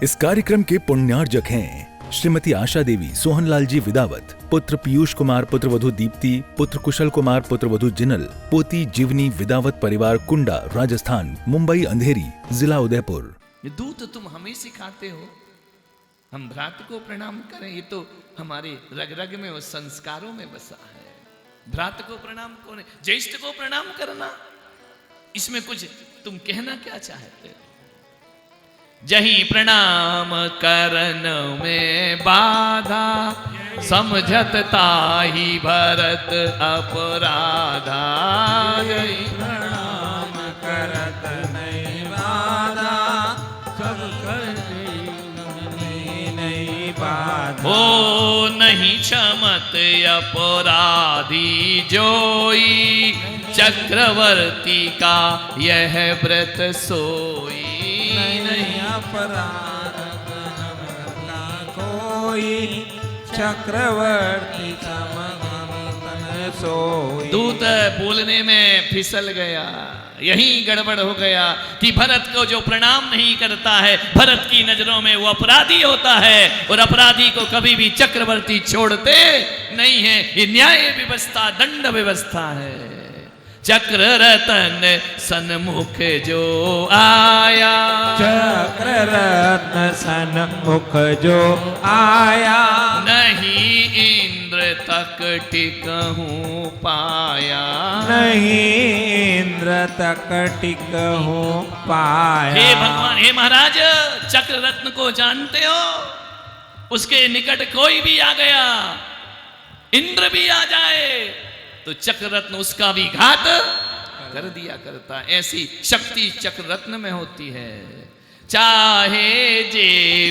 इस कार्यक्रम के पुण्यार्जक हैं श्रीमती आशा देवी, सोहनलाल जी विदावत, पुत्र पीयूष कुमार, पुत्रवधू दीप्ति, पुत्र कुशल कुमार, पुत्रवधू जिनल, पोती जीवनी विदावत, परिवार कुंडा, राजस्थान, मुंबई अंधेरी, जिला उदयपुर। दूत तुम हमें सिखाते हो, हम भ्रात को प्रणाम करें, ये तो हमारे रग रग में और संस्कारों में बसा है। भ्रात को प्रणाम करें, ज्येष्ठ को प्रणाम करना, इसमें कुछ तुम कहना क्या चाहते हो? जही प्रणाम करन में बाधा, समझत ताही भरत अपराधा। जही प्रणाम करत नहीं बाधा, सब नहीं बाधा। ओ नहीं क्षमत अपराधी जोई, चक्रवर्ती का यह व्रत सोई। नहीं अपराध कोई, चक्रवर्ती सोई। दूत बोलने में फिसल गया, यही गड़बड़ हो गया कि भरत को जो प्रणाम नहीं करता है, भरत की नजरों में वो अपराधी होता है, और अपराधी को कभी भी चक्रवर्ती छोड़ते नहीं है। ये न्याय व्यवस्था, दंड व्यवस्था है। चक्र रतन सन्मुख जो आया, चक्र रत्न सन्मुख जो आया, नहीं इंद्र तक टिकहूं पाया। नहीं इंद्र तक टिकहूं पाया। हे भगवान, हे महाराज, चक्र रत्न को जानते हो? उसके निकट कोई भी आ गया, इंद्र भी आ जाए, तो चक्र रत्न उसका भी घात कर दिया करता। ऐसी शक्ति चक्र रत्न में होती है। चाहे जे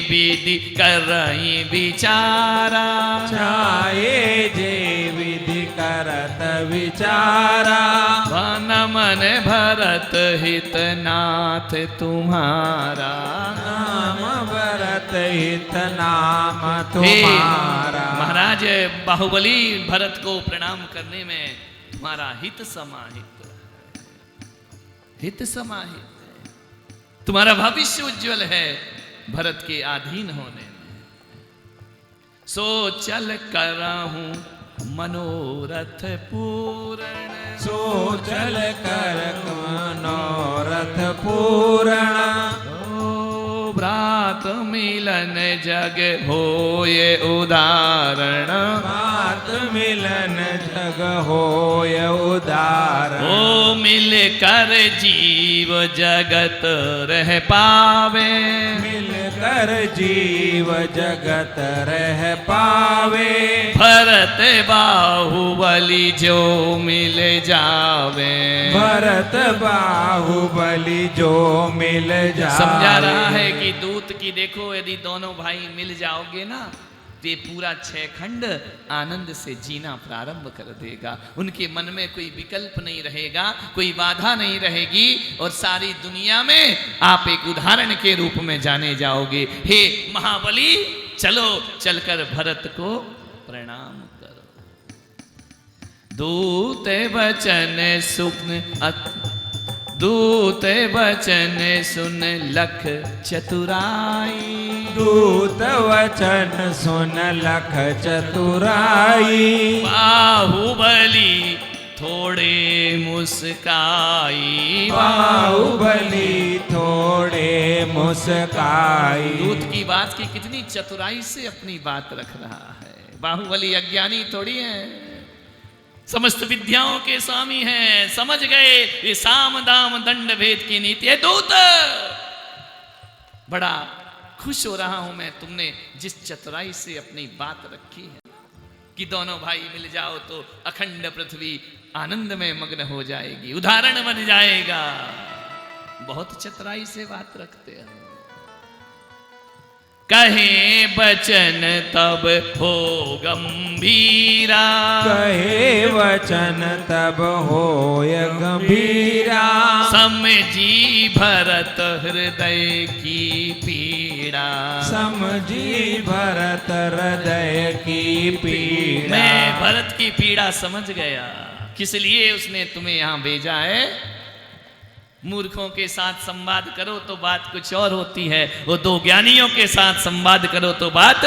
विधि करई विचारा, चाहे जे विधि करत विचारा। वन मन भरत हित नाथ तुम्हारा, नाम भरत हित नाम तुम्हारा। महाराज बाहुबली, भरत को प्रणाम करने में तुम्हारा हित समाहित, हित समाहित, तुम्हारा भविष्य उज्जवल है भरत के अधीन होने में। सो चल करहूं मनोरथ पूर्ण, सो चल कर मनोरथ पूर्ण। भ्रात मिलन जग होय उदाहरण, भ्रात मिलन जग होय उदाहरण। ओ मिल कर जीव जगत रह पावे, मिल कर जीव जगत रह पावे। भरत बाहुबली जो मिल जावे, भरत बाहुबली जो मिल जावे। समझा रहा है कि दूत की देखो, यदि दोनों भाई मिल जाओगे ना, तो ये पूरा 6 खंड आनंद से जीना प्रारंभ कर देगा। उनके मन में कोई विकल्प नहीं रहेगा, कोई बाधा नहीं रहेगी, और सारी दुनिया में आप एक उदाहरण के रूप में जाने जाओगे। हे महाबली, चलो चलकर भरत को प्रणाम करो। दूत वचन सुन, दूत वचन सुन लख चतुराई, दूत वचन सुन लख चतुराई। बाहुबली थोड़े मुस्काई, बाहुबली थोड़े मुस्काई। दूत की बात की कितनी चतुराई से अपनी बात रख रहा है। बाहुबली अज्ञानी थोड़ी है, समस्त विद्याओं के स्वामी हैं, समझ गए ये साम दाम दंड भेद की नीति है। दूत, बड़ा खुश हो रहा हूं मैं, तुमने जिस चतुराई से अपनी बात रखी है कि दोनों भाई मिल जाओ तो अखंड पृथ्वी आनंद में मग्न हो जाएगी, उदाहरण बन जाएगा। बहुत चतुराई से बात रखते हैं। कहे बचन तब हो गंभीरा, कहे वचन तब होय गंभीरा। समझी भरत हृदय की पीड़ा, समझी भरत हृदय की पीड़ा। मैं भरत की पीड़ा समझ गया, किस लिए उसने तुम्हें यहां भेजा है। मूर्खों के साथ संवाद करो तो बात कुछ और होती है, वो दो ज्ञानियों के साथ संवाद करो तो बात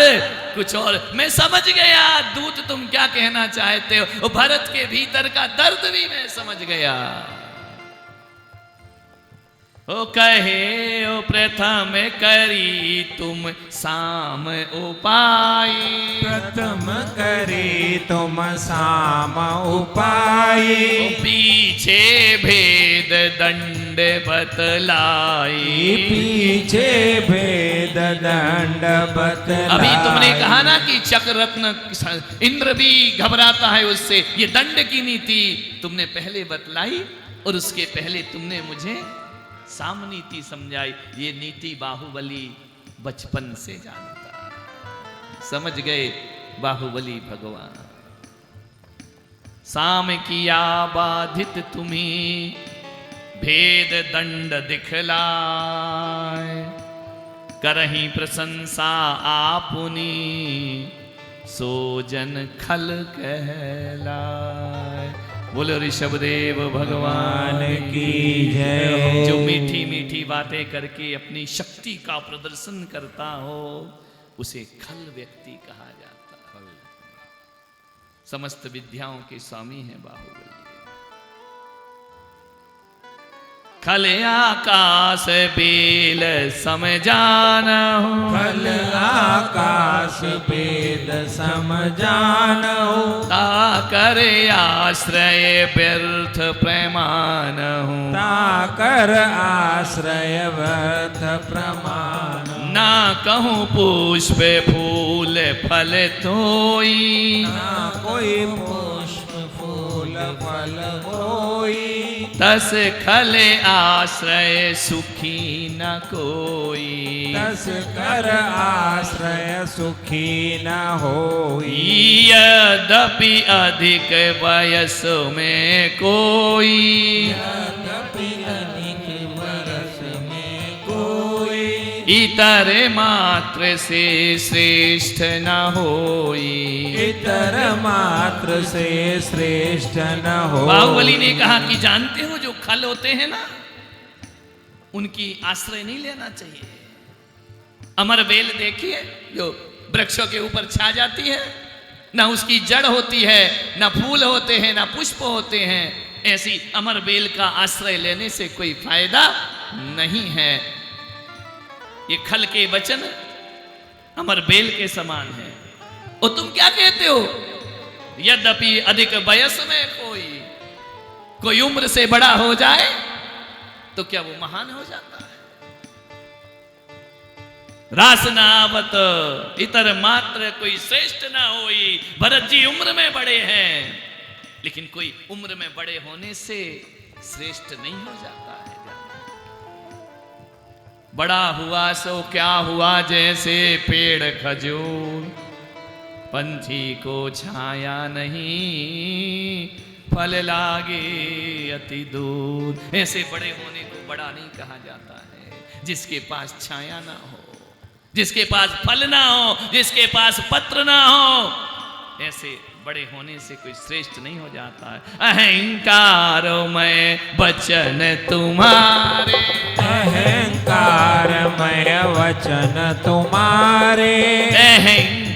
कुछ और। मैं समझ गया दूत तुम क्या कहना चाहते हो, वो भरत के भीतर का दर्द भी मैं समझ गया। ओ कहे ओ प्रथम करी तुम साम उपाय, प्रथम करी तुम साम उपाय, पीछे भेद दंड बतलाई, पीछे भेद दंड बतलाई। अभी तुमने कहा ना कि चक्ररत्न इंद्र भी घबराता है उससे, ये दंड की नीति तुमने पहले बतलाई और उसके पहले तुमने मुझे साम नीति समझाई। ये नीति बाहुबली बचपन से जानता, समझ गए बाहुबली भगवान। साम किया बाधित तुम्हें भेद दंड दिखलाए, करही प्रशंसा आपुनी सो जन खल कहलाए। बोलो ऋषभदेव भगवान की जय। जो मीठी मीठी बातें करके अपनी शक्ति का प्रदर्शन करता हो उसे खल व्यक्ति कहा जाता है। समस्त विद्याओं के स्वामी हैं बाहुबली। खल आकाश बेल समझानहु, खल आकाश वेद समझानहु, ताकर आश्रय व्यर्थ प्रमानहु, ताकर आश्रय व्यर्थ प्रमाण। ना कहूँ पुष्प फूल फल तोई, ना कोई पुष्प फूल फल होई, तस खल आश्रय सुखी न कोई, तस कर आश्रय सुखी न होई। यद्यपि अधिक वयस में कोई, यद्यपि अधिक वर्ष में कोई, इतर मात्र से श्रेष्ठ न होई। इतर मात्र से श्रेष्ठ न हो। बाहुबली ने कहा कि जानते हो जो खल होते हैं ना, उनकी आश्रय नहीं लेना चाहिए। अमर बेल देखिए जो वृक्षों के ऊपर छा जाती है, ना उसकी जड़ होती है, ना फूल होते हैं, ना पुष्प होते हैं। ऐसी अमर बेल का आश्रय लेने से कोई फायदा नहीं है। ये खल के वचन अमर बेल के समान है। और तुम क्या कहते हो, यद्यपि अधिक वयस में कोई उम्र से बड़ा हो जाए तो क्या वो महान हो जाता है? रासनावत इतर मात्र कोई श्रेष्ठ ना होई। भरत जी उम्र में बड़े हैं, लेकिन कोई उम्र में बड़े होने से श्रेष्ठ नहीं हो जाता है। बड़ा हुआ सो क्या हुआ, जैसे पेड़ खजूर, पंछी को छाया नहीं, फल लागे अति दूर। ऐसे बड़े होने को बड़ा नहीं कहा जाता है। जिसके पास छाया ना हो, जिसके पास फल ना हो, जिसके पास पत्र ना हो, ऐसे बड़े होने से कोई श्रेष्ठ नहीं हो जाता है। अहंकार मैं वचन तुम्हारे, अहंकार मैं वचन तुम्हारे।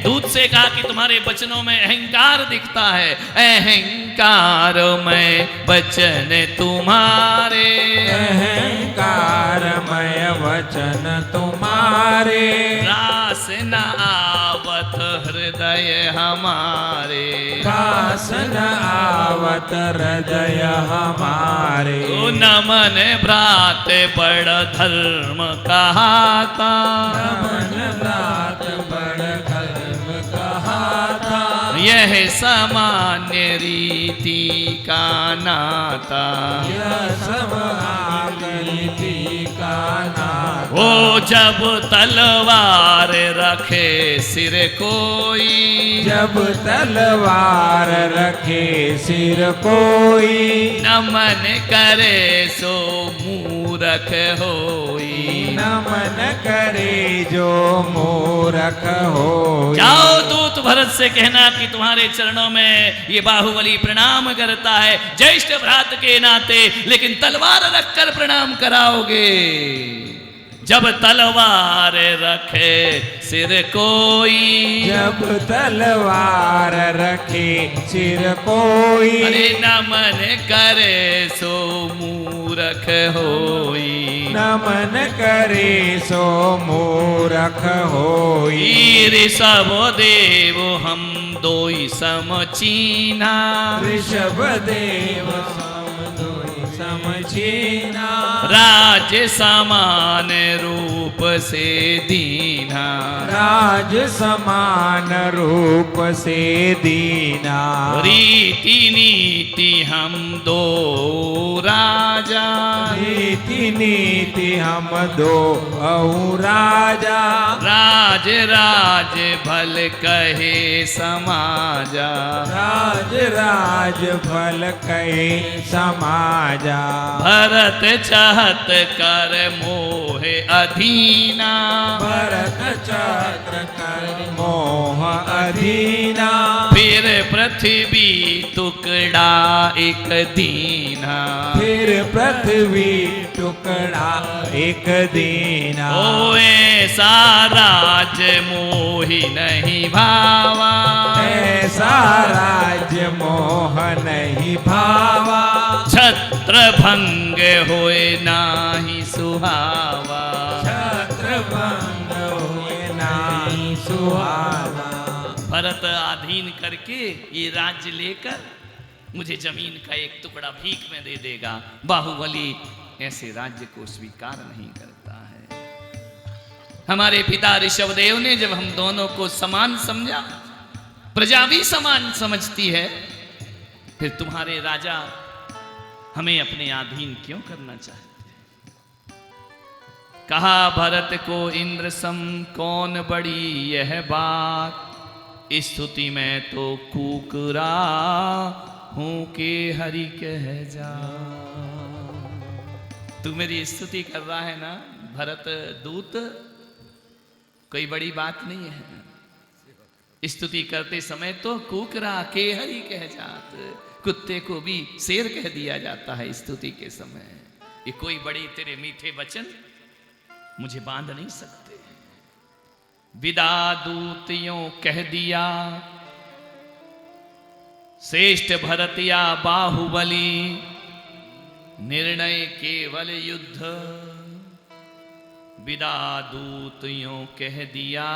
दूत से कहा कि तुम्हारे वचनों में अहंकार दिखता है। अहंकार मैं वचन तुम्हारे, अहंकार मैं वचन तुम्हारे। रास न आवत हृदय हमारे, रास न आवत हृदय हमारे। तो नमन भ्रात बड़ धर्म कहाता, नमन भ्रात बड़ धर्म कहाता। यह सामान्य रीति का नाता, यह सामान्य रीति का नाता। वो जब तलवार रखे सिर कोई, जब तलवार रखे सिर कोई। नमन करे सो मूरख होई, नमन करे जो मूरख हो। जाओ दूत भरत से कहना कि तुम्हारे चरणों में ये बाहुबली प्रणाम करता है, ज्येष्ठ भ्रात के नाते, लेकिन तलवार रखकर प्रणाम कराओगे। जब तलवार रखे सिर कोई, जब तलवार रखे सिर कोई, अरे नमन करे सो मूरख होई। नमन करे सो मूरख होई। ऋषभ देव हम दोई समचीना, ऋषभ देव समझीना, राज समान रूप से दीना, राज समान रूप से दीना। रीति नीति हम दो राजा, रीति नीति हम दो अहु राजा। राज राज भल कहे समाजा, राज राज भल कहे समाजा। भरत चाहत कर मोह अधीना, भरत चक्र कर मोह अधीना। फिर पृथ्वी टुकड़ा एक दीना, फिर पृथ्वी टुकड़ा एक दीना। ओ ऐसा राज मोहि नहीं भावा, ऐसा राज्य मोह नहीं भावा। छत्र भंग होए नाही सुहावा, छत्र भंग हुए नाही सुहावा। भरत अधीन करके ये राज्य लेकर मुझे जमीन का एक टुकड़ा भीख में दे देगा। बाहुबली ऐसे राज्य को स्वीकार नहीं करता है। हमारे पिता ऋषभदेव ने जब हम दोनों को समान समझा, प्रजा भी समान समझती है, फिर तुम्हारे राजा हमें अपने अधीन क्यों करना चाहते हैं? कहा भरत को इंद्र सम कौन बड़ी यह बात, स्तुति में तो कुकरा हूं के हरि कह जा। तू मेरी स्तुति कर रहा है ना भरत दूत, कोई बड़ी बात नहीं है। स्तुति करते समय तो कुकरा के हरि कह जात, कुत्ते को भी शेर कह दिया जाता है स्तुति के समय। ये कोई बड़े तेरे मीठे वचन मुझे बांध नहीं सकते। विदा दूतियों कह दिया श्रेष्ठ भरतिया बाहुबली, निर्णय केवल युद्ध। विदा दूतियों कह दिया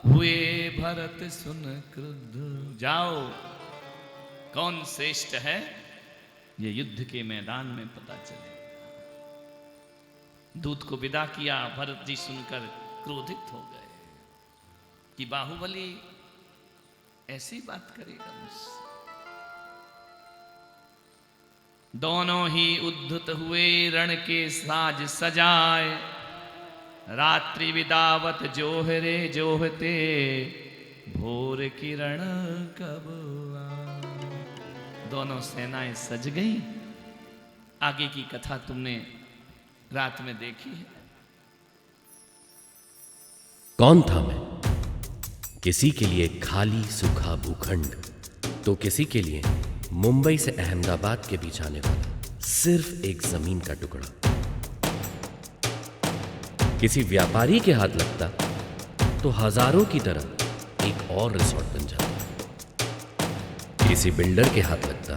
हुए भरत सुन क्रुद्ध। जाओ, कौन श्रेष्ठ है ये युद्ध के मैदान में पता चले। दूत को विदा किया, भरत जी सुनकर क्रोधित हो गए कि बाहुबली ऐसी बात करेगा मुझसे। दोनों ही उद्धत हुए रण के साज सजाए, रात्रि विदावत जोहरे जोहते भोर किरण कब आए। दोनों सेनाएं सज गई। आगे की कथा तुमने रात में देखी है। कौन था मैं? किसी के लिए खाली सूखा भूखंड, तो किसी के लिए मुंबई से अहमदाबाद के बीच आने वाला सिर्फ एक जमीन का टुकड़ा। किसी व्यापारी के हाथ लगता तो हजारों की तरह एक और रिसोर्ट बन जाता। किसी बिल्डर के हाथ लगता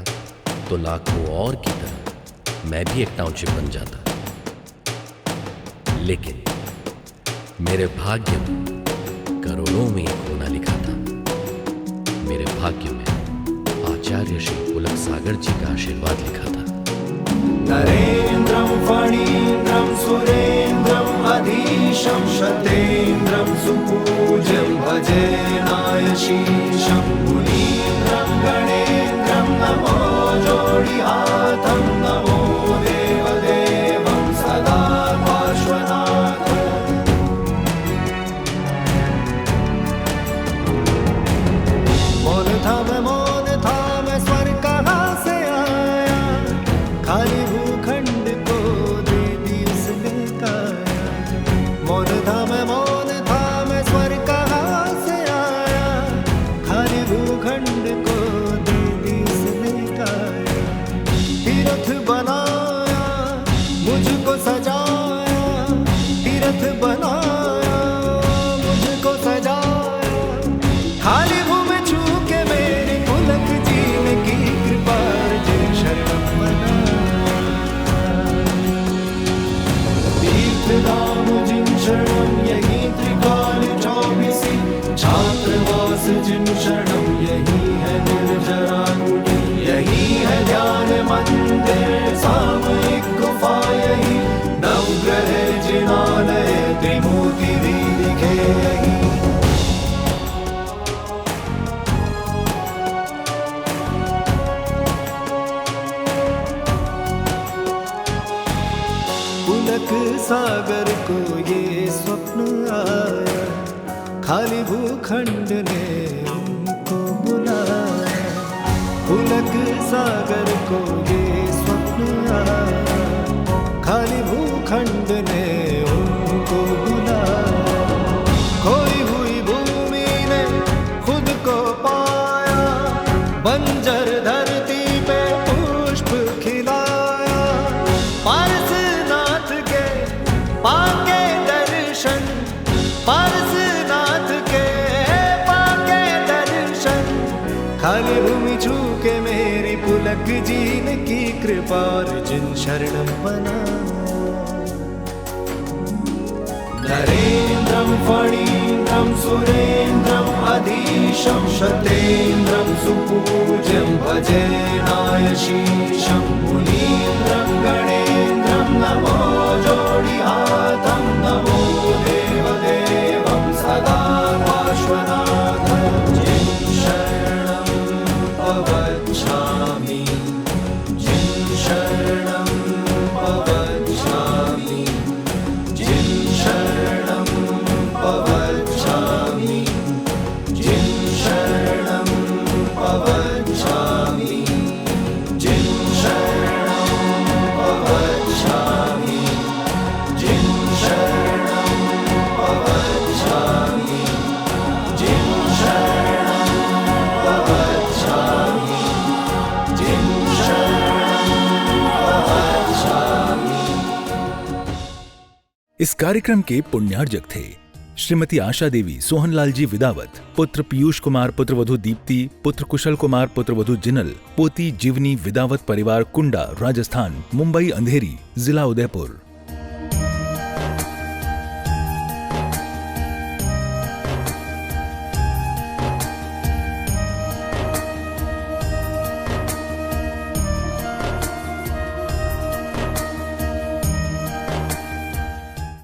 तो लाखों और की तरह मैं भी एक टाउनशिप बन जाता। लेकिन मेरे भाग्य में करोड़ों में एक होना लिखा था। मेरे भाग्य में आचार्य श्री पुलक सागर जी का आशीर्वाद लिखा था। नरेन्द्रं फणीन्द्रं सुरेन्द्रं अधीशं शतेन्द्रं सुपूज्यं भजेनायशीशं मुनीन्द्रं गणेन्द्रं नमो जोडिहातं नमो देवदेवं सदा पार्श्वनाथ। मौन था मैं स्वर्ग कहाँ से आया, खाली भूखंड को दे दी उसने मुझको सजाया, तीर्थ बनाया, मुझको सजाया, खाली भूमि छू के मेरे पुलक जीने की कृपा अर्जुन शरणम बनाया। तीर्थधाम जिन शरणम यही त्रिकाल 24 छात्रवास जिन शरणम यही है निर्जरा कुटी, यही है ध्यान मंदिर सामयिक गुफा, यही नवग्रह जिनालय त्रिमूर्ति भी दिखे यही। पुलक सागर को ये स्वप्न आया, खाली भूखंड ने उनको बुलाया। पुलक सागर को ये स्वप्न आया, खाली भूखंड ने उनको बुलाया। खोई हुई भूमि ने खुद को पाया, बंजर धरती पे पुष्प खिलाया। पारसनाथ के पाके दर्शन, पारसनाथ के पाके दर्शन, खाली भूमि छू के मेरी पुलक जीने की कृपा अर्जुन शरणम बना। नरेन्द्रं फणीन्द्रं सुरेन्द्रं अधीशं शतेन्द्रं सुपूज्यं भजे नायशीशं। मुनीन्द्रं गणेन्द्रं नमो जोड़ि हाथं, नमो देवदेवं सदा पार्श्वनाथं। जिन शरणं प्रवक्ष्यामि, जिन शरणं प्रवक्ष्यामि, जिन शरणं प्रवक्ष्यामि, जिन शरणं प्रवक्ष्यामि, जिन शरणं प्रवक्ष्यामि, जिन शरणं प्रवक्ष्यामि, जिन शरणं प्रवक्ष्यामि, जिन शरणं प्रवक्ष्यामि। इस कार्यक्रम के पुण्यार्जक थे श्रीमती आशा देवी सोहनलाल जी विदावत, पुत्र पीयूष कुमार, पुत्रवधू दीप्ति, पुत्र कुशल कुमार, पुत्रवधू जिनल, पोती जीवनी विदावत परिवार कुंडा, राजस्थान, मुंबई अंधेरी, जिला उदयपुर।